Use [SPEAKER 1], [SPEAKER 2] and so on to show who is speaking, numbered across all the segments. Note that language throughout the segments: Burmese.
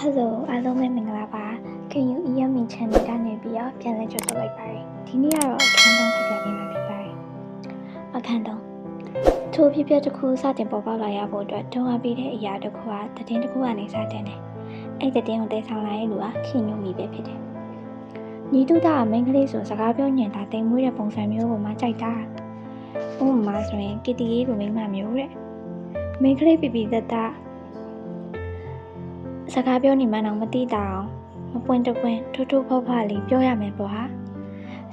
[SPEAKER 1] Hello အားလုံးပဲမင်္ဂလာပါခင်ယူ EMI channel ကနေပြီးတော့ပြန်လည်ကြိုဆိုလိုက်ပါတယ်ဒီနေ့ကတော့အခန်းသုံးဖြစ်ပြပေးမှာဖြစ်ပါတယ်အခန်းသုံးထိုဖြစ်ဖြစ်တစ်ခုစတင်ပေါ်ပေါက်လာရဖို့အတွက်တွန်းအားပေးတဲ့အရာတစ်ခုကတည်င်းတစ်ခုကနေစတင်တယ်အဲ့တည်င်းကိုတည်ဆောင်လာတဲ့လူကခင်ယူမိပဲဖြစ်တယ်ညီတူတာမိန်းကလေးဆိုစကားပြောညင်တာတိမ်မွေးတဲ့ပုံစံမျိုးကိုမှကြိုက်တာဥပမာဆိုရင်ကီတီရေးလိုမိန်းမမျိုးတဲ့မိန်းကလေးပြပြတတ်တာစကားပြောနေမှတော့မသိတာအောင်မပွင့်တပွင့်ထိုးထိုးဖောက်ဖလေးပြောရမယ်ပေါ့ဟာ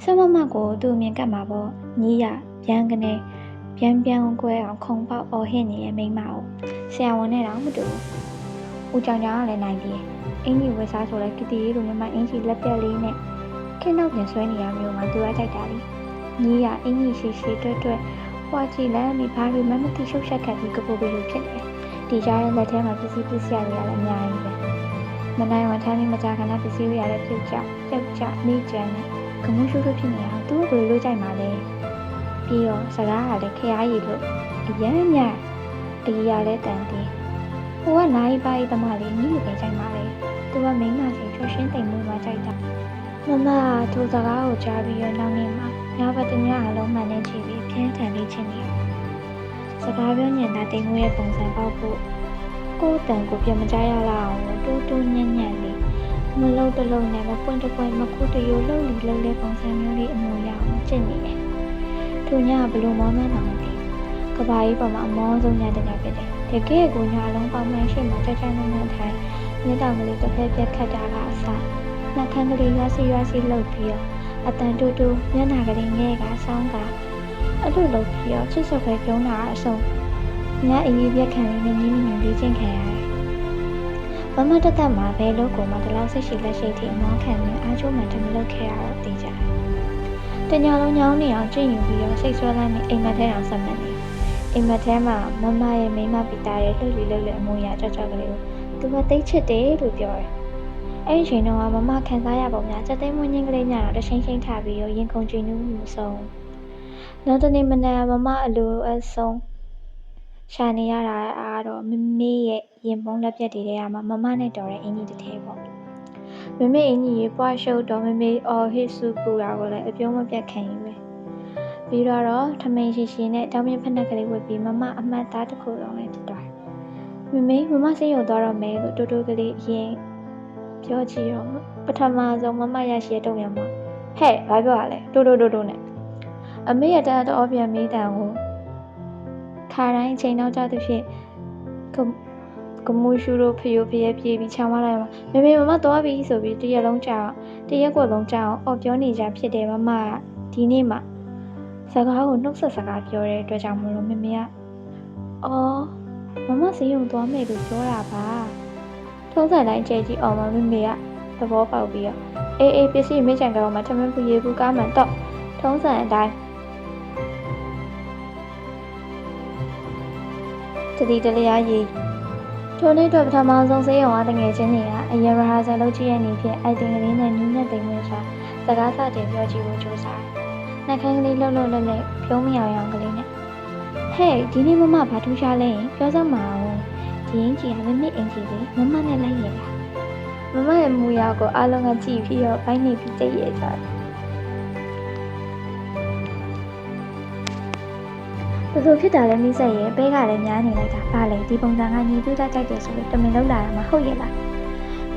[SPEAKER 1] ဆမမကိုသူ့အမြင်ကတ်မှာပေါ့ညီးရပြန်ကနေပြန်ကွဲအောင်ခုံပေါက်အော်ဟစ်နေတဲ့မိန်းမကိုဆရာဝန်နဲ့တော့မတူဘူးဦးကြောင်ကလည်းနိုင်ပြီအင်ကြီးဝယ်စားဆိုလဲကတိလိုမျိုးမှအင်ကြီးလက်ပြက်လေးနဲ့ခင်းတော့ပြန်ဆွဲနေရမျိုးမှသူကကြိုက်တာလေညီးရအင်ကြီးရှိတွဲဟွာကြည့်လဲမိဘာတွေမှမသိရှုပ်ရှက်ခတ်ပြီးကပိုးပြီးလို့ဖြစ်နေဒီကြားရဲ့လက်ထဲမှာပစ္စည်းရတွေလည်းအများကြီးပဲမနိုင်ဝန်ထမ်းပြီးမကြခဏပစ္စည်းရတဲ့ပြုတ်ကြမိကြမ်းနဲ့ခမှုရှုပ်ဖြစ်နေအောင်သူ့ကိုလိုကြိုက်မှာလဲပြီးတော့စကားကလည်းခရရည်လို့အရမ်းမြတ်ဒီရလဲတန်သေးဟိုကနိုင်ပါးသမားလေးညီလိုပဲကြိုက်မှာလဲသူကမိန်းမစီချောရှင်းတိမ်မွေးမှကြိုက်တာမမသူစကားကိုကြားပြီးတော့နောက်နေ့မှာညဘက်တညအလုံးမှန်နေချပြီးပြင်းထန်လေးချင်းနေစကားပြောညင်တာတိမ်မွေးရဲ့ပုံစံပေါက်ဖို့ကိုယ်တန်ကိုပြမကြရလောက်အောင်တူညံ့လေးမလုံးတလုံးနဲ့မပွင့်တပွင့်မခုတရိုးလှုပ်လေပုံစံမျိုးလေးအမူအရာကိုကျင့်နေတယ်။သူညဘလို့မောမှန်းတော့မသိ။ကဘာကြီးပေါ်မှာအမောဆုံးညတဲ့ညဖြစ်တယ်။တကယ်ကိုညလုံးပေါင်းမှန်ရှိမှကြကြနုံနုံထိုင်မျက်တောင်ကလေးတစ်ဖက်ပြက်ခတ်တာကအစားနှာခမ်းကလေးရွာစီလှုပ်ပြီးတော့အတန်တူမျက်နှာကလေးငဲ့ကဆောင်းကအဲ့လိုလှုပ်ပြီးတော့ချစ်စွပ်ပဲပြုံးတာအဆုံးညအရေးပြက်ခံလေးနဲ့ညီမလေးချင်းခံရတယ်မမတက်မှာဘယ်လို့ကိုမှဒီလောက်စိတ်ရှိလက်ရှိထိအမောခံနေအားချိုးမှန်တယ်မလုပ်ခဲ့ရတော့သိကြတယ်။တညလုံးညောင်းနေအောင်ကြည့်ယူပြီးတော့စိတ်ဆွဲလိုက်ပြီးအိမ်မက်ထဲအောင်ဆက်မှတ်နေ။အိမ်မက်ထဲမှာမမရဲ့မိမပီတာရဲ့လှုပ်လေအမူအရာကြောက်ကလေးကိုသူကသိချစ်တယ်လို့ပြောတယ်။အဲ့ဒီချိန်တော့မမခံစားရပုံများစက်သိမ်းမွင်းချင်းကလေးညတော့တချင်းထပြီးတော့ရင်ခုန်ကြည့်နူးမှုဆုံး။နောက်တနေ့မနေ့မမအလိုအဆုံးရှာနေရတာအားတော့မမေရဲ့ရင်ပုံးလက်ပြက်တွေထဲမှာမမနဲ့တော်တဲ့အင်ကြီးတစ်ထဲပေါ့မမေအင်ကြီးရေပွားရှုပ်တော့မမေအော်ဟစ်စုပူတာကိုလည်းအပြုံးမပြတ်ခံယူပဲပြီးတော့ထမင်းရှိနဲ့တောင်းမြဖက်နှက်ကလေးဝတ်ပြီးမမအမှတ်သားတစ်ခုလုံးလည်းဖြစ်သွားတယ်မမစိတ်ယုံသွားတော့မယ်လို့တိုးကလေးရင်ပြောကြည့်တော့ပထမဆုံးမမရရှိတဲ့တုံ့ပြန်မှာဟဲ့ဘာပြောရလဲတိုးနဲ့အမေရတော့ပြန်မေးတန်ကိုခါတိုင်းချိန်တော့ကြသဖြင့်ကမူရှူတို့ဖျော်ပြေးပြီးချောင်းမလိုက်မှာမေမသွားပြီဆိုပြီးတရက်ကွက်လုံးကြောက်အော်ပြောနေကြဖြစ်တယ်မမကဒီနေ့မှစကားကိုနှုတ်ဆက်စကားပြောတဲ့အတွက်ကြောင့်မလို့မေကအော်မမစီယုံသွားမယ်လို့ပြောတာပါထုံးစံတိုင်းကြဲကြီးအောင်မမေကသဘောပေါက်ပြီးတော့အေးပစ္စည်းမိချန်ကတော့မှထမင်းပူရေဘူးကားမှန်တော့ထုံးစံအတိုင်းတတိတလျားရေးထိုနေ့တော့ပထမဆုံးစေးရုံအားတငယ်ချင်းတွေကအရင်ရဟာဇာလုပ်ကြည့်ရနေဖြင့်အိုက်တင်ကလေးနဲ့နူးညံ့သိမ်မွေးစွာစကားစတင်ပြောကြည့်ဖို့ကြိုးစားနှက်ခမ်းကလေးလှုပ်လက်ဖြုံးမရအောင်ကလေးနဲ့ဟဲ့ဒီနေ့မမဘာထူးခြားလဲပြောစမ်းမအောင်ဒီအင်ကြီးကမမေ့အင်ကြီးလေးမမနဲ့လိုက်ရတာမမရဲ့မူရကိုအားလုံးကကြည့်ပြီးတော့ဘိုင်းနေပြီးတိတ်ရကြတယ်ဘယ်လိုဖြစ်တာလဲမိဆက်ရဲ့ပဲကလည်းများနေလိုက်တာဘာလဲဒီပုံစံကညီတူကြိုက်တယ်ဆိုလို့တမင်လောက်လာတာမဟုတ်ရဲ့လား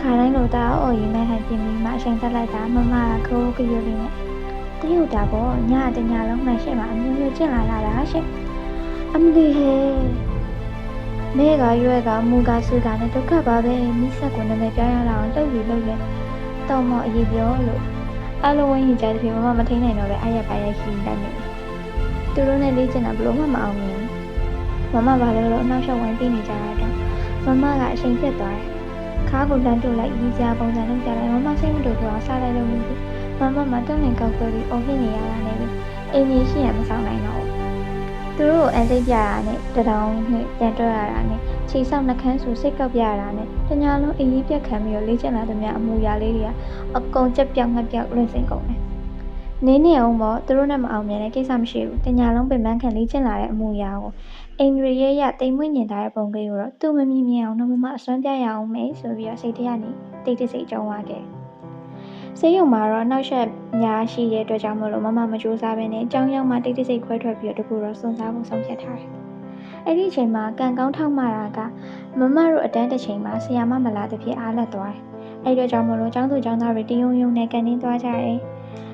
[SPEAKER 1] ခါတိုင်းလိုတာအော်ရင်မဲ့ဟန်ပြင်ပြီးမှအချိန်တက်လိုက်တာမမကခိုးကရွလေးနဲ့တရုတ်တာပေါ့ညတညလုံးမှရှေ့မှာအမျိုးကျင့်လာတာရှင့်အမလီဟဲမဲကရွက်ကမူကဆူကနဲ့ဒုက္ခပါပဲမိဆက်ကိုနာမည်ပြောင်းရအောင်လှုပ်လေတော့မအရေးပြောလို့အလုံးဝရင်ကြတဲ့ဖြစ်မမထိန်နိုင်တော့ပဲအားရပါရရှိနေတယ်သူတို့နဲ့လေ့ကျင့်တာဘလို့မှမအောင်ဘူးမမဘာလို့အနောက်ရှောက်ဝိုင်းသိနေကြတာတော့မမကအချိန်ပြတ်သွားတယ်ခါကိုလမ်းတို့လိုက်အီးစရာပုံစံနဲ့ကြားလိုက်မမစိတ်မတူတော့စားလိုက်လို့မမမတုံးနေကောက်တော့ပြီးအော်ဟစ်နေရတာနဲ့အိမ်ကြီးရှိရမဆောင်နိုင်တော့သူတို့ကိုအန်စိတ်ပြရတာနဲ့တတောင်နဲ့ပြန်တွဲရတာနဲ့ခြေဆောက်နှခမ်းဆိုစိတ်ကောက်ပြရတာနဲ့တညာလုံးအီးပြက်ခံပြီးတော့လေ့ကျင့်လာတဲ့များအမူအရာလေးတွေကအကုန်ကြက်ပြောင်းငှက်ပြောက်လွင့်စင်ကုန်တယ်နင်းနေအောင်ပေါ့သူတို့နဲ့မအောင်မြင်တဲ့ကိစ္စမရှိဘူးတညာလုံးပင်ပန်းခံလေ့ကျင့်လာတဲ့အမူအရာကို အိန္ဒြေရဲ့ရတိမ်မွေ့ညင်ထားတဲ့ပုံကလေးကိုတော့သူ့မမြင်မြင်အောင်တော့မအစွမ်းပြရအောင်မယ်ဆိုပြီးတော့စိတ်ထဲကနေတိတ်တိတ်စိတ်ကြုံသွားခဲ့ဆေးရုံမှာတော့နောက်ဆက်များရှိတဲ့အတွက်ကြောင့်မလို့မမကြိုးစားဘဲနဲ့အကြောင်းရောက်မှတိတ်တိတ်စိတ်ခွဲထွက်ပြီးတော့တကူတော့စွန့်စားဖို့ဆုံးဖြတ်ထားတယ်အဲ့ဒီအချိန်မှာကံကောင်းထောက်မှတာကမမတို့အတန်းတစ်ချိန်မှာဆရာမမလာတဲ့ဖြစ်အားလက်သွားတယ်အဲ့ဒီတော့ကြောင့်မလို့ကျောင်းသူကျောင်းသားတွေတယုံယုံနဲ့ကန်တင်းသွားကြတယ်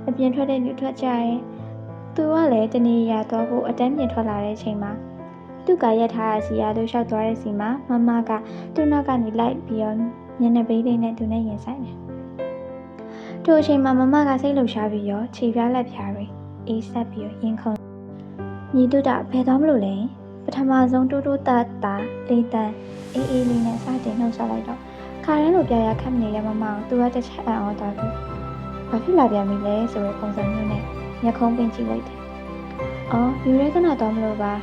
[SPEAKER 1] အပြင်ထွက်တဲ့လူထွက်ကြတယ်သူကလည်းတနေ့ရသွားဖို့အတန်းပြင်ထွက်လာတဲ့အချိန်မှာသူကရက်ထားတဲ့စီရသူလျှောက်သွားတဲ့စီမှာမကသူ့နောက်ကနေလိုက်ပြီးတော့မျက်နှာပေးလေးနဲ့သူနဲ့ရင်ဆိုင်တယ်ထိုအချိန်မှာမကစိတ်လှုပ်ရှားပြီးတော့ခြေပြားလက်ပြားတွေအေးဆက်ပြီးတော့ရင်ခုန်ညီတို့တာဖယ်သွားမလို့လဲပထမဆုံးတိုးတိုးတာလေးတန်းအေးလေးနဲ့စတင်နှုတ်ဆက်လိုက်တော့ခါရမ်းလိုပြရခတ်နေတဲ့မကိုသူကတစ်ချက်အံ့ဩသွားပြီးဘာဖြစ်လာပြန်ပြီလဲဆိုတဲ့ပုံစံမျိုးနဲ့မျက်ခုံးပင်ကြည့်လိုက်တယ်။အော်ယူရဲကနာတော့မလို့ပါ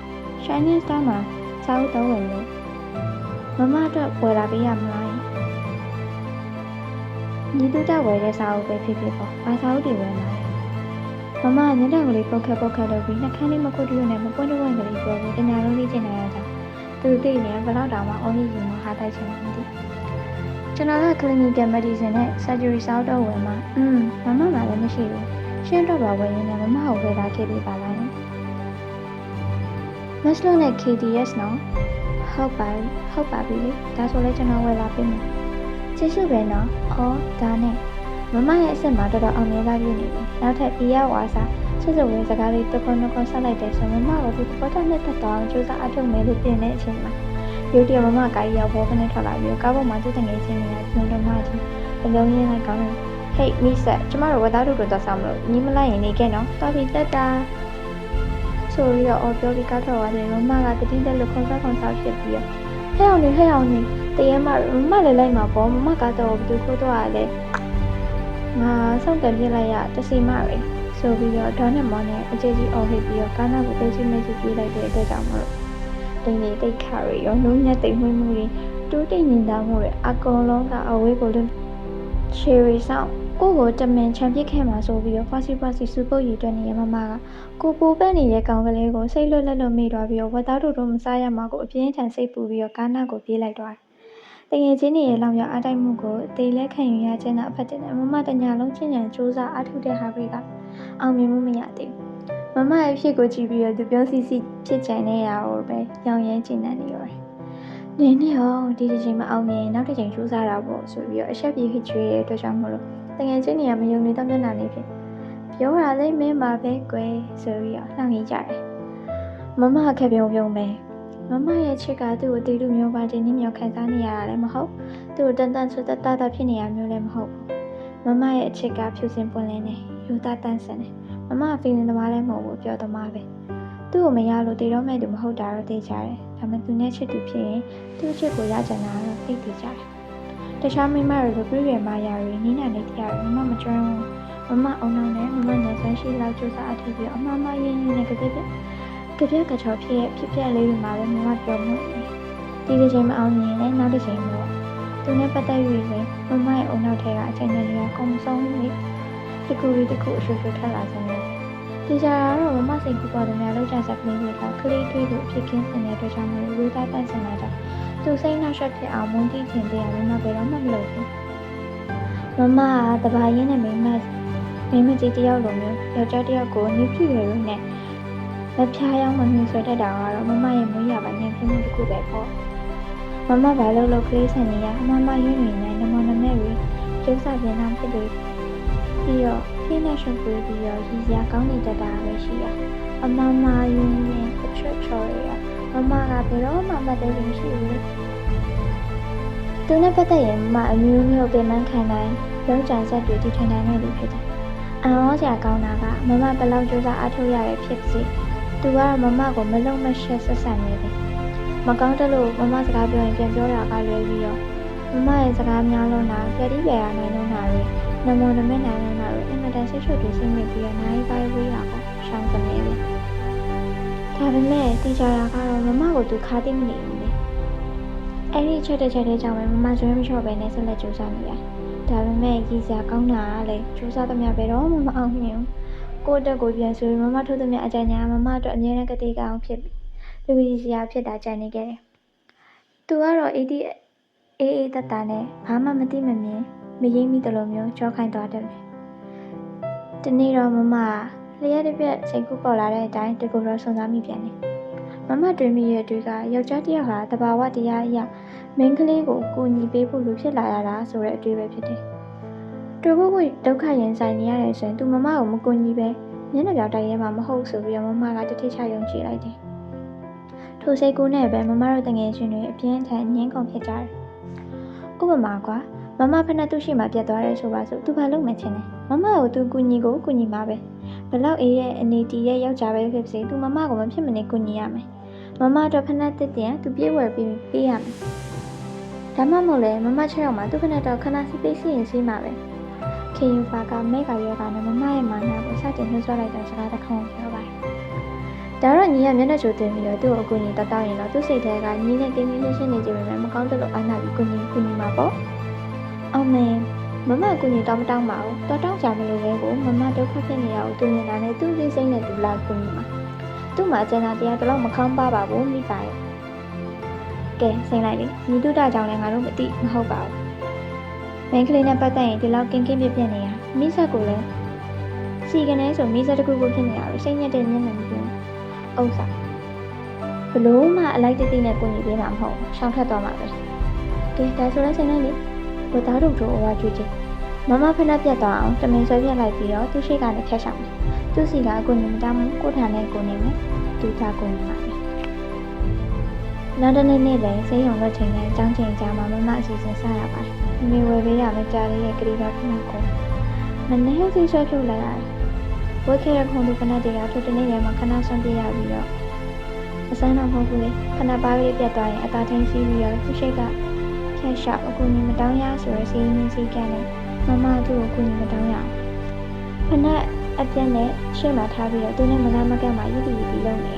[SPEAKER 1] Shining Star မှာစာအုပ်တော့ဝင်လို့မအတွက်ဝယ်လာပေးရမလား။ညီတို့တက်ဝယ်တဲ့စာအုပ်ပဲဖြစ်ဖြစ်ပေါ့။ဘာစာအုပ်တွေဝယ်မှာလဲ။မမျက်နှာကလေးပုတ်ခတ်လုပ်ပြီးနှာခမ်းလေးမခုတ်တူနဲ့မပွင့်တဝင့်ကလေးပြောပြီးတညာလုံးလေးကျင်နေရတာ။သူသိနေဘယ်တော့တောင်မှအုံးကြီးယူမဟာတိုက်ချင်မှမသိ။ကျွန်တော်က clinical medicine နဲ့ surgery စာအုပ်တော့ဝယ်မှာမမှလည်းမရှိဘူး။ရှင်းတော့ပါဝယ်ရင်းနဲ့မကိုဝယ်လာခဲ့ပေးပါလား။မက်စလိုနဲ့ KDS နော်ဟုတ်ပါပြီဒါဆိုလဲကျွန်တော်ဝယ်လာပေးမယ်ကျေးဇူးပဲနော်အော်ဒါနဲ့မရဲ့အစ်စ်မှာတော်တော်အောင်မြင်လာပြီနေပြီနောက်ထပ်ပြရဝါစာဆွဆွဝဲစကားလေးတစ်ခုနှစ်ခုဆက်လိုက်တဲ့ဆိုမကိုဒီပေါ်တာနဲ့တက်တော့ကြိုးစားအထုတ်မယ်လို့ပြင်တဲ့အချိန်မှာရုတ်တရက်မကားကြီးရောက်ဘောကနေထွက်လာပြီးကားပေါ်မှာသူ့တငယ်ချင်းတွေကညွှန်တော့မှကြီးဘလုံးရင်းလိုက်ကောင်းတယ်ဟေးမိဆက်ကျမတို့ဝက်သားတို့တော့ဆောင်မလို့ညီမလိုက်ရင်နေခဲ့နော်တော်ပြီတက်တာဆိုပြီးတော့အော်ပြောပြီးကားထွက်သွားတယ်မကတတိတက်လို့ခွန်စားဖြစ်ပြီးတော့ဟဲ့အောင်နေတရေမလည်းလိုက်မှာပေါ့မကတော့ဘသူခိုးတော့လဲငါစောင့်တယ်ပြလိုက်ရတစီမရယ်ဆိုပြီးတော့ဒေါနဲ့မော်နဲ့အကျေကြီးအော်ဟစ်ပြီးတော့ကားနောက်ကိုတိတ်ချိမရှိပြေးလိုက်တဲ့အတွက်ကြောင့်မလို့တိတ်နေတိတ်ခါရရောလုံးညက်တိတ်မွေးမှုတွေတိုးတိတ်ညင်သားမှုတွေအကုန်လုံးကအဝေးကိုလွတ်ချယ်ရီဆောင်ကိုတမင်ချန်ပစ်ခဲ့မှာဆိုပြီးတော့ဖာစီစူပုတ်ရည်တွက်နေရမကကိုပူပက်နေတဲ့ကောင်ကလေးကိုစိတ်လွတ်မိသွားပြီးတော့ဝက်သားတို့မစားရမှာကိုအပြင်းထန်စိတ်ပူပြီးတော့ကားနာကိုပြေးလိုက်သွားတယ်။တငယ်ချင်းတွေရဲ့လောင်ပြောင်အားတိုက်မှုကိုအသေးလဲခံယူရခြင်းနဲ့အဖက်တင်တယ်မတညာလုံးချင်းချန်စူးစမ်းအားထုတ်တဲ့ဟာတွေကအောင်မြင်မှုမရသေးဘူး။မရဲ့ဖြစ်ကိုကြည့်ပြီးတော့သူပြောစီဖြစ်ကြတဲ့ရာကိုပဲရောင်ရဲကျင်နေရတယ်။နင်းဟောဒီတစ်ချိန်မအောင်မြင်နောက်တစ်ချိန်စူးစမ်းတာပေါ့ဆိုပြီးတော့အဆက်ပြေးချွေးတဲ့အတွက်ကြောင့်မလို့တကယ်ချင်းနေရမယုံနေတော့မျက်နှာလေးဖြစ်ပြောရလိမ့်မင်းပါပဲကွယ်ဆိုပြီးတော့လှမ်းနေကြတယ်မခက်ပြုံပဲမရဲ့ချစ်ကသူ့ကိုတီလူမျိုးပါတင်နေမြောက်ခံစားနေရတာလည်းမဟုတ်သူ့ကိုတန်ဆွတဖြစ်နေရမျိုးလည်းမဟုတ်ဘူးမရဲ့အချစ်ကဖြူစင်ပွင့်လင်းနေယူသားတန်းစင်နေမက feeling သမားလည်းမဟုတ်ဘူးပြောသမားပဲသူ့ကိုမရလို့တည်တော့မဲ့သူမဟုတ်တာတော့သိကြတယ်ဒါပေမဲ့သူနဲ့ချစ်သူဖြစ်ရင်သူ့ချစ်ကိုရကြတာတော့သိကြတယ်တခြားမိမတွေလိုပြည့်ပြည့်မာယာတွေနီးနာနေတရားတွေမကျွမ်းဘူးမအောင်အောင်နဲ့မနဲ့ဆန်းရှိလောက်ကြိုးစားအထောက်ပြီးအမရင်းနဲ့ကြပြကချောဖြစ်လေးတွေမှာပဲမပြောမှုဒီတစ်ချိန်မအောင်ရင်လည်းနောက်တစ်ချိန်တော့သူနဲ့ပတ်သက်၍လည်းမရဲ့အုံနောက်ထဲကအချိန်တွေကကုံဆုံးနေတကူအရှုပ်ထွက်လာစမ်းတယ်ဒီကြတော့မစိတ်ကူပေါ်တဲ့များလောက်ကြစက်ကလေးတွေကကလေးတွေးလို့ဖြစ်ခင်းစင်တဲ့အတွက်ကြောင့်လူသားတန့်စင်လာတာသူစိတ်နှောက်ယှက်ဖြစ်အောင်မုန်းတီးခြင်းတဲ့မဘယ်တော့မှမလုပ်ဘူးမကတဘာရင်းနဲ့မိမကြီးတယောက်လိုမျိုးယောက်ျားတယောက်ကိုနေပြည့်ရလို့နဲ့မဖြားရောက်မမြင်ဆွဲတတ်တာကတော့မရဲ့မွေးရပါနေပြမှုတစ်ခုပဲပေါ့မဘာလို့ကလေးဆန်နေရမရင်းနေနဲ့နမနဲ့တွေကျုပ်စားပြန်အောင်ဖြစ်လို့ပြီးတော့ပြင်းနဲ့ရှုပ်ပြီးတော့ရည်စရာကောင်းနေတတ်တာပဲရှိရအမရင်းနဲ့အချွတ်ချော်ရမကဘယ်တော့မှမတည်လို့မရှိဘူးသူနဲ့ပတ်သက်ရင်အမျိုးမျိုးပြန်မှန်းခံနိုင်လုံးကြံဆက်တွေတည်ထင်နိုင်တဲ့လူဖြစ်တယ်အံ့ဩစရာကောင်းတာကဘယ်လောက်ကြိုးစားအားထုတ်ရတဲ့ဖြစ်စီသူကတော့ကိုမလုံးမရှက်ဆက်ဆံနေတယ်မကောင်းတယ်လို့စကားပြောရင်ပြန်ပြောတာကလွယ်ပြီးတော့ရဲ့စကားများလုံးတာပြတိပြရနိုင်လုံးတာတွေနမနိုင်လုံးတာတွေအင်မတန်ဆိတ်ရှုပ်တွေစိတ်မိပြီးတော့နိုင်ပိုင်းဝေးတာပေါ့ရှောင်းကနေလေဒါပေမဲ့တေချာတာကတော့ကိုသူခါတိမနေဘူးလေအဲ့ဒီချက်တဲ့ကြောင့်ပဲကျွမ်းမလျှော့ပဲနဲ့ဆက်လက်ကြိုးစားနေရဒါပေမဲ့ကြီးစရာကောင်းတာကလေကြိုးစားသမျှပဲတော့မအောင်မြင်ဘူးကိုတက်ကိုပြန်ဆိုရင်ထုတ်သမျှအကြညာအတွက်အမြဲတမ်းကတိကအောင်ဖြစ်ပြီး လူကြီးစရာဖြစ်တာကြံနေခဲ့တယ်။သူကတော့အေးတနဲ့ဘာမှမသိမမြင်မရိပ်မိတယ်လို့မျိုးကြောခိုင်းသွားတယ်။ဒီနေ့တော့မမလျှက်တစ်ပြက်စိတ်ကူးပေါ်လာတဲ့အတိုင်းတကူတော့စွန်စားမိပြန်တယ်။မမတွေးမိရဲ့တွေကယောက်ျားတစ်ယောက်ဟာတဘာဝတရားအရာမိန်းကလေးကိုကူညီပေးဖို့လူဖြစ်လာရတာဆိုတဲ့အတွေ့ပဲဖြစ်တယ်။တူကိုဒုက္ခရင်ဆိုင်နေရတယ်ဆိုရင်သူမမကိုမကူညီပဲမျက်နှာပြောင်တိုက်ရဲမှာမဟုတ်ဆိုပြီးတော့မမကတတိချယုံကြည်လိုက်တယ်။ထိုစိတ်ကူးနဲ့ပဲမမတို့တငယ်ချင်းတွေအပြင်းထန်ညှင်းကုန်ဖြစ်ကြတယ်။ဥပမာကွာမမဖက်နဲ့သူ့ရှိမှပြတ်သွားတယ်ဆိုပါစို့သူဘာလုပ်မှချင်းလဲမမကိုသူကူညီမှာပဲဘလောက်အေးရဲ့အနေတီရဲ့ယောက်ျားပဲဖြစ်စေသူမမကိုမဖြစ်မနေကူညီရမယ်မမတော့ဖက်နဲ့တစ်တင်သူပြေးဝယ်ပေးရမယ်ဒါမှမဟုတ်လေမမချက်ရောက်မှသူဖက်နဲ့တော့ခဏစီပေးစီရင်စီးမှာပဲခင်ယူပါကမဲကရောကနဲ့မမရဲ့မာနာကိုစတင်နှိုးဆွလိုက်တဲ့စကားတစ်ခုပြောပါတယ်ဒါတော့ညီကမျက်နှာချိုတင်ပြီးတော့သူ့ကိုအကူအညီတောင်းရင်တော့သူ့စိတ်ထဲကညီနဲ့တင်းတင်းရှင်းနေကြပေမဲ့မကောင်းတဲ့လို့အားနာပြီးကူညီမှာပေါ့အောင်မင်းမမကူညီတောင်းမတောင်းပါဘူးတော်တောင်းကြမလို့ပဲကိုမမဒုက္ခဖြစ်နေရအောင်သူမြင်တာနဲ့သူ့စိတ်နဲ့သူလာကူညီမှာသူ့မှာကျန်တာတရားတော့မခေါင်းပါဘူးမိပါရဲ့ကဲစိတ်လိုက်လေညီတို့တာကြောင့်လည်းငါတို့မသိမဟုတ်ပါဘူးမင်းကလေးနဲ့ပတ်သက်ရင်ဒီလောက်ကင်းပြပြနေရမိဆက်ကိုလည်းစီကနေဆိုမိဆက်တစ်ခုခုဖြစ်နေရလို့စိတ်ညစ်တဲ့မျက်နှာမျိုးဥစ္စာဘလို့မှအလိုက်တသိနဲ့ကူညီပေးမှာမဟုတ်ရှောင်ထက်သွားမှာပဲကဲဒါဆိုလည်းစိတ်လိုက်လေဝတ်သားတို့တို့အဝါကျွေးချင်မမဖက်နဲ့ပြတ်သွားအောင်တမင်ဆွဲပြတ်လိုက်ပြီးတော့သူ့ရှိကနေဖြတ်ဆောင်တယ်သူ့စီကအကူညီမတောင်းဘူးကိုထာနဲ့ကိုနေမယ်သူသာကူညီမှာပဲနောက်တစ်နေ့လည်းစိတ်ရုံလွတ်ချိန်နဲ့အကြောင်းချိန်ကြာမှမမအစီအစဉ်စရပါတယ်မိဝယ်ပေးရမယ်ကြားလေးရဲ့ကလေးတော်ခဏကိုမနေ့စိတ်ဆွဲထုတ်လိုက်ရတယ်ဝက်ခဲရခုံတို့ခဏတည်းကထုတ်တဲ့နေ့ရမှာခဏဆွန့်ပြရပြီးတော့အစမ်းတော့မဟုတ်ဘူးလေခဏပါးလေးပြတ်သွားရင်အသာထင်းစီးပြီးတော့သူ့ရှိကဖြတ်လျှောက်အကူအညီမတောင်းရဆိုရစီးရင်းစီးကန်နဲ့မမသူ့ကိုအကူအညီမတောင်းရအောင်ခဏအပြက်နဲ့ရှေ့မှာထားပြီးတော့သူနဲ့မကားမကန့်မှာရည်တည်လုပ်နေ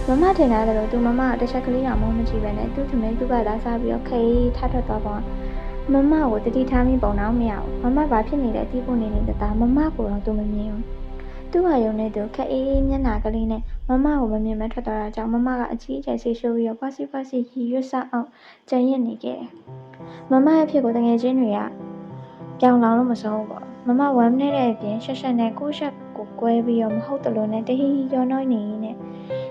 [SPEAKER 1] မမထင်တာလည်းသူမမတစ်ချက်ကလေးအောင်မကြည့်ပဲနဲ့သူ့ထမင်းသူ့ကလာစားပြီးတော့ခေးထထွက်သွားပေါ့မမကိုတတိထားမိပုံတော့မရဘူးမမဘာဖြစ်နေလဲတီးဖို့နေနေတာမမကိုတော့သူမမြင်ဘူးသူ့ဟာယုံနေသူခက်အေးမျက်နှာကလေးနဲ့မမကိုမမြင်မဲထွက်သွားတာကြောင့်မမကအကြီးအကျယ်ဆေးရှိုးပြီးတော့ပွားစီရည်ရွတ်ဆအောင်ကြံ့ရစ်နေခဲ့တယ်မမရဲ့ဖြစ်ကိုတငယ်ချင်းတွေကပြောင်းလောင်လို့မဆုံးဘူးပေါ့မမဝမ်းနေတဲ့အပြင်ရှက်နဲ့ကိုရှက်ကိုကွဲပြီးတော့မဟုတ်တလို့နဲ့တဟီရောနှောင်းနေနေနဲ့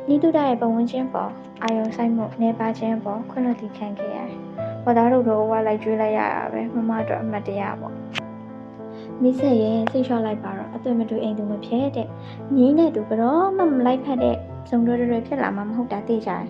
[SPEAKER 1] နီးတူတာရဲ့ပုံဝင်ချင်းပေါ်အာယုံဆိုင်မှုနေပါချင်းပေါ်ခွင့်လွှတ်တီခံခဲ့ရတယ်။ဘာသာတို့တော့ဝါလိုက်ကျွေးလိုက်ရတာပဲမမတို့အမတ်တရားပေါ့။မိဆက်ရင်စိတ်လျှော့လိုက်ပါတော့အသွင်မတူအိမ်သူမဖြစ်တဲ့ညီနဲ့သူဘရောမှမလိုက်ဖက်တဲ့စုံတွေဖြစ်လာမှမဟုတ်တာသိကြတယ်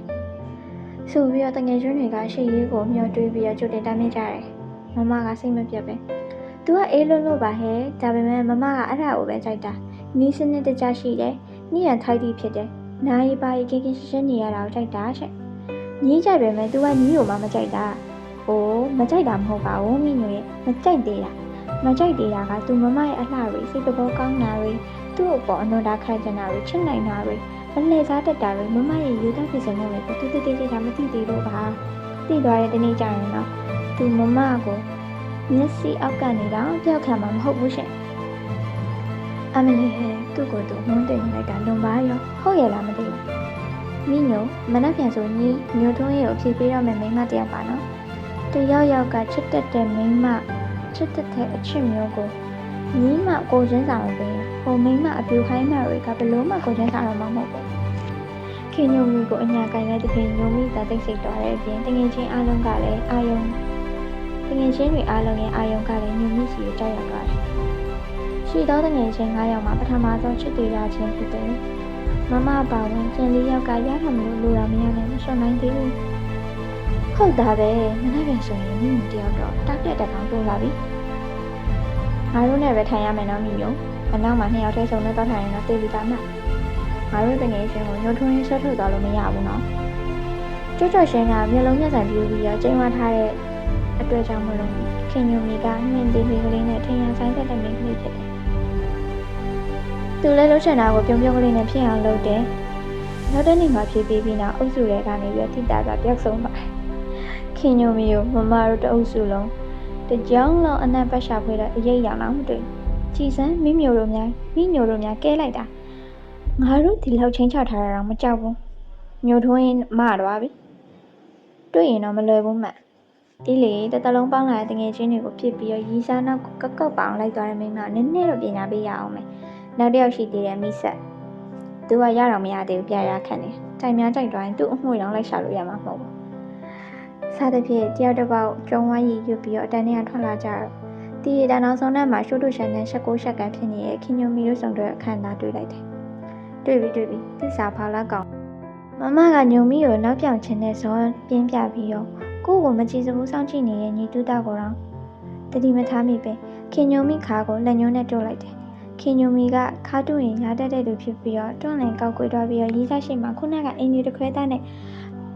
[SPEAKER 1] ။ဆိုပြီးတော့တငယ်ချင်းတွေကရှေ့ရေးကိုမျှော်တွေးပြီးတော့ကြိုတင်တားမြစ်ကြတယ်။မမကစိတ်မပြတ်ပဲ။ "तू ကအေးလို့ပါဟဲ့။ဒါပေမဲ့မမကအဲ့ဒါကိုပဲကြိုက်တာ။နီးစနစ်တကျရှိတယ်။ညီရန်ထိုက်တီဖြစ်တယ်။နာရီပါရီကင်းရှင်းနေရတာကိုကြိုက်တာရှင့်။ညီကြိုက်ပေမဲ့ तू ကညီကိုမှမကြိုက်တာ။အိုးမကြိုက်တာမဟုတ်ပါဘူးမိညိုရဲ့မကြိုက်သေးတာ။မကြိုက်သေးတာက तू မမရဲ့အလှတွေစိတ်တဘောကောင်းတာတွေသူ့အပေါ်အနွန်တာခိုင်ကျင်တာတွေချစ်နိုင်တာတွေမလှည့်စားတတ်တာတွေမမရဲ့ယူသားဖြစ်စမှုတွေကိုသူတိကျမသိသေးလို့ပါသိသွားတဲ့တနေ့ကျရင်တော့သူမမကိုမျက်စိအောက်ကနေတော့ပြောက်ခံမှာမဟုတ်ဘူးရှင်အမလေးဟဲ့သူ့ကိုယ်သူနှုံးတင်လိုက်တာလွန်ပါရောဟုတ်ရဲ့လားမသိဘူးမိညိုမနှက်ပြန်ဆိုညီညိုထုံးရဲ့ကိုဖြေပေးရမယ်မိန်းမတယောက်ပါနော်တယောက်ကချစ်တတ်တဲ့မိန်းမချစ်တတ်တဲ့အချစ်မျိုးကိုညီမကိုချင်းစာမပေးဟိုမိန်းမအပြူခိုင်းတာတွေကဘလို့မှကိုချင်းစာတော့မဟုတ်ဘူးခင်ညိုမီကိုအညာကင်လိုက်တဲ့ခင်ညိုမီသာတိတ်ဆိတ်သွားတဲ့အပြင်တငယ်ချင်းအားလုံးကလည်းအာယုံတငယ်ချင်းတွေအားလုံးရဲ့အာယုံကလည်းညိုမီစီကိုကြောက်ရောက်သွားတယ်ရှိသောတငယ်ချင်း9ယောက်မှာပထမဆုံးချစ်တွေ့ရခြင်းဖြစ်တယ်မမပါဝင်ကျန်4ယောက်ကရထမလို့လိုတာမရနဲ့မစွန့်နိုင်သေးဘူးဟုတ်တာပဲမနေ့ကဆိုရင်မိမိတယောက်တော့တောက်တဲ့တကောင်တိုးလာပြီငါတို့နဲ့ပဲထိုင်ရမယ်နော်မိမျိုးအနောက်မှာ2ယောက်ထဲဆုံးနဲ့တော့ထိုင်ရင်တော့တေးပြီးသားမှငါတို့တငယ်ချင်းကိုညှို့ထွန်းရင်းဆွဲထုတ်သွားလို့မရဘူးနော်ကျွတ်ရှင်းကမျက်လုံးမျက်စံပြူပြီးတော့ချိန်ဝါထားတဲ့အတွက်ကြောင့်မလို့ခင်ညိုမီကနှင်းသေးလေးကလေးနဲ့ထင်ရန်ဆိုင်တဲ့မိန်းကလေးဖြစ်တယ်သူလည်းလှုပ်ရှားတာကိုပြုံးကလေးနဲ့ဖြစ်အောင်လုပ်တယ်နောက်တစ်နေ့မှဖြည်းဖြည်းပြီးနောက်အုပ်စုတွေကနေပြီးထိတာကပျောက်ဆုံးပါတယ်ခင်ညိုမီကိုမမတို့တအုပ်စုလုံးတကြောင်လုံးအနံ့ပတ်ရှာဖွေတော့အရေးရောင်တော့မတွေ့ကြည်စမ်းမိညိုတို့များကဲလိုက်တာငါတို့ဒီလောက်ချင်းချထားတာတော့မကြောက်ဘူး ညိုထွင်းမတော့ပြီတွေ့ရင်တော့မလွယ်ဘူးမှတ်ဒီလေတတလုံးပေါင်းလာတဲ့တငယ်ချင်းတွေကိုဖြစ်ပြီးတော့ရီးစားနောက်ကောက်ပေါင်းလိုက်သွားတဲ့မိန်းမနည်းနည်းတော့ပညာပေးရအောင်မယ်နောက်တစ်ယောက်ရှိသေးတယ်မိဆက်သူကရတော့မရသေးဘူးပြရခန့်နေတိုင်များကြိုက်သွားရင်သူ့အမှုတောင်လိုက်ရှာလို့ရမှာမဟုတ်ဘူးစားတဲ့ဖြစ်တယောက်တစ်ပေါက်ကျုံဝိုင်းရီရွတ်ပြီးတော့အတန်းထဲကထွက်လာကြတော့တီးရတနောက်ဆုံးနဲ့မှာရှုတို့ရှန်နဲ့ရှက်ကိုရှက်ကန်ဖြစ်နေတဲ့ခင်ညိုမီတို့ဆောင်တဲ့အခမ်းအနားတွေ့လိုက်တယ်တွေ့ပြီသစ္စာဖောက်လာကောင်မမကညုံမီကိုနောက်ပြောင်ခြင်းနဲ့ဇောပြင်းပြပြီးတော့ကိုကိုမကြည်စဘူးစောင့်ကြည့်နေတဲ့ညီတူတာကိုတော့တတိမထားမိပဲခင်ညိုမီခါကိုလက်ညှိုးနဲ့တိုးလိုက်တယ်ခင်ညိုမီကခါတူရင်ရတတ်တဲ့သူဖြစ်ပြီးတော့တွန့်လင်ကောက်ကွေးသွားပြီးတော့ရီးစားရှိမှခုနကအင်ဂျီတစ်ခွဲသားနဲ့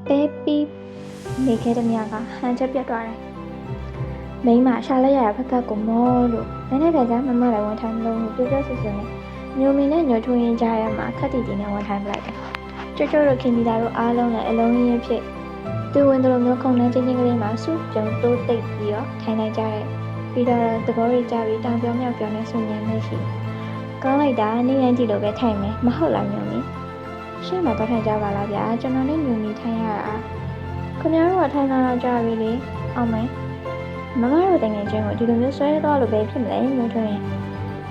[SPEAKER 1] ပဲပြီးနေခဲ့တဲ့မြကဟန်ချက်ပြတ်သွားတယ်မိမရှာလိုက်ရတာဖက်ကိုမောလို့နည်းနည်းပဲကမမလည်းဝန်ထိုင်လို့ပြောဆူဆူနဲ့ညိုမီနဲ့ညိုထွင်းရင်ကြားရမှာခက်တီတီနဲ့ဝန်ထိုင်ပလိုက်တယ်ကျွတ်တို့ခင်ဒီလာတို့အားလုံးလည်းအလုံးရင်းဖြစ်သူဝင်တို့မျိုးခုံနှန်းချင်းချင်းကလေးမှာစုပြုံတိုးတိတ်ပြီးတော့ထိုင်လိုက်ကြတယ်ပြီးတော့သဘောရကြပြီးတောင်ပြောင်မြောက်ပြောင်နဲ့ဆူညံနေရှိကောင်းလိုက်တာနေရန်ကြည့်လို့ပဲထိုင်မယ်မဟုတ်လားညိုမီရှင်းမှာတော့ထိုင်ကြပါလားဗျာကျွန်တော်နဲ့ညိုမီထိုင်ရတာခင်ဗျားတို့ကထိုင်လာကြပြီလေအောင်မယ်မမတို့တငယ်ချင်းကိုဒီလိုမျိုးဆွဲသွားလို့ပဲဖြစ်မလဲညိုထွင်း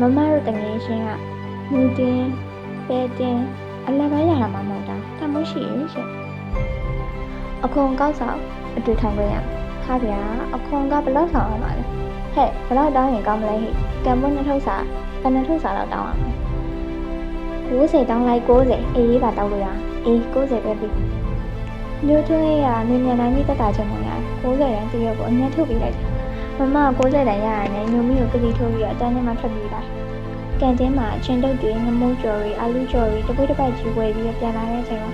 [SPEAKER 1] မမတို့တငယ်ချင်းကမူတင်ပဲတင်အလပိုင်းရတာမှမဟုတ်တာတမိုးရှိရဲ့ရှင်အခွန်ကောက်ဆောင်အတူထိုင်ခွင့်ရဟာဗျာအခွန်ကဘယ်လောက်ဆောင်အောင်ပါလဲဟဲ့ဘယ်လောက်တောင်းရင်ကောင်းမလဲဟိကံပွန်းနှစ်ထုပ်စာဘယ်နှစ်ထုပ်စာတော့တောင်းအောင်90တောင်းလိုက်90အေးပါတောင်းလို့ရအေး90ပဲပြီညိုထွင်းရမြင်နိုင်ပြီးတက်တာချင်းမရ90ရန်တရက်ကိုအများထုတ်ပေးလိုက်တယ်မမ90တန်ရရတယ်ညိုမီကိုကတိထိုးပြီးတော့အတန်းထဲမှာထွက်ပြေးလာကန်တင်းမှာချင်းတုပ်တွေငမုံကျော်တွေအာလူကျော်တွေတပွေးတစ်ပိုက်ကြီးဝယ်ပြီးပြန်လာတဲ့အချိန်မှာ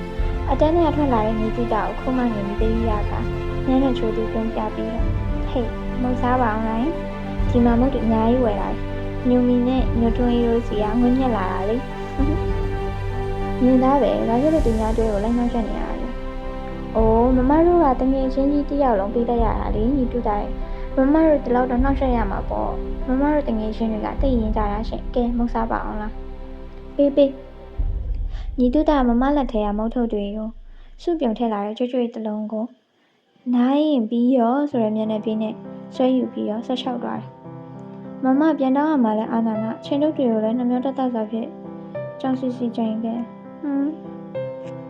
[SPEAKER 1] အတန်းထဲကထွက်လာတဲ့ညီတူတာကိုခုမှငင်ပြီးတတိယကနည်းနည်းချိုးသူပြုံးပြပြီးတော့ဟေးမုတ်စားပါအောင်လားဒီမှာမုတ်တွေအများကြီးဝယ်လာတယ်ညိုမီနဲ့ညိုထွင်းရိုးစီကငွေညက်လာတာလေမြင်သားပဲဒါကြလို့သူများတွေးကိုလိုက်နှောက်ချက်နေရတာလေအိုးမမတို့ကတငယ်ချင်းကြီးတစ်ယောက်လုံးပြီးတတ်ရတာလေညီတူတာရဲ့မမတို့ဒီလောက်တော့နှောက်ယှက်ရမှာပေါ့မမတို့တငယ်ချင်းတွေကသိရင်ကြတာရှင်ကဲမုတ်စားပါအောင်လားပေးညီတူတာမမလက်ထဲကမုတ်ထုတ်တွေကိုစုပြုံထည့်လာတဲ့ကြွတလုံးကိုနိုင်ရင်ပြီးရောဆိုရမျက်နှာပြင်းနဲ့ဆွဲယူပြီးရောဆက်လျှောက်သွားတယ်မမပြန်တော့မှလည်းအာနာနာချင်းတို့တွေကိုလည်းနှမျောတက်တက်စွာဖြင့်ကြောင်စီချိန်ခဲ့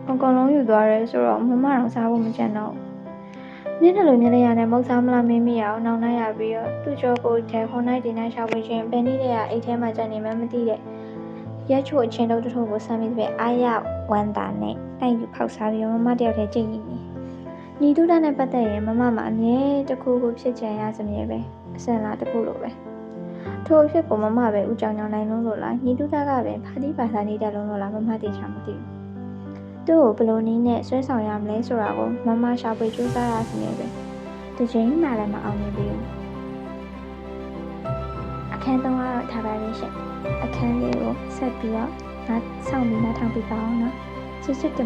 [SPEAKER 1] အကောင်လုံးယူသွားတယ်ဆိုတော့မမတော့စားဖို့မကြံတော့မျက်နှာလိုမျက်လျာနဲ့မုတ်စားမလားမင်းမရအောင်နောက်နိုင်ရပြီးတော့သူ့ကြောကိုထဲခုံနိုင်ဒီနိုင်ရှာဖွေခြင်းပင်နည်းတဲ့အိတ်ထဲမှာကြံနေမှမသိတဲ့ရက်ချို့အချင်းတို့တို့ကိုဆမ်းပြီးတဲ့အားရဝမ်းသာနဲ့တိုက်ယူဖောက်စားပြီးမမတယောက်တည်းကြည့်နေညီတူတာနဲ့ပတ်သက်ရင်မမမှာအမြဲတခုခုဖြစ်ချင်ရစမြဲပဲအစင်လားတခုလိုပဲထိုအဖြစ်ကိုမမပဲဦးကြောင်ကြောင်နိုင်လုံးလို့လားညီတူတာကပဲဖာတိပါစာနေတဲ့လုံးလို့လားမမသိချင်မသိဘူးသူ့ကိုဘယ်လိုနည်းနဲ့ဆွဲဆောင်ရမလဲဆိုတာကိုမမရှာဖွေကြိုးစားရစမြဲပဲဒီချိန်မှလည်းမအောင်မြင်ဘူးအခန်းသုံးကတော့ထားပါလိမ့်ရှင်အခန်းလေးကိုဆက်ပြီးတော့ငါဆောင်ပြီးနားထောင်ပြပါအောင်နော်စစ်စစ်တ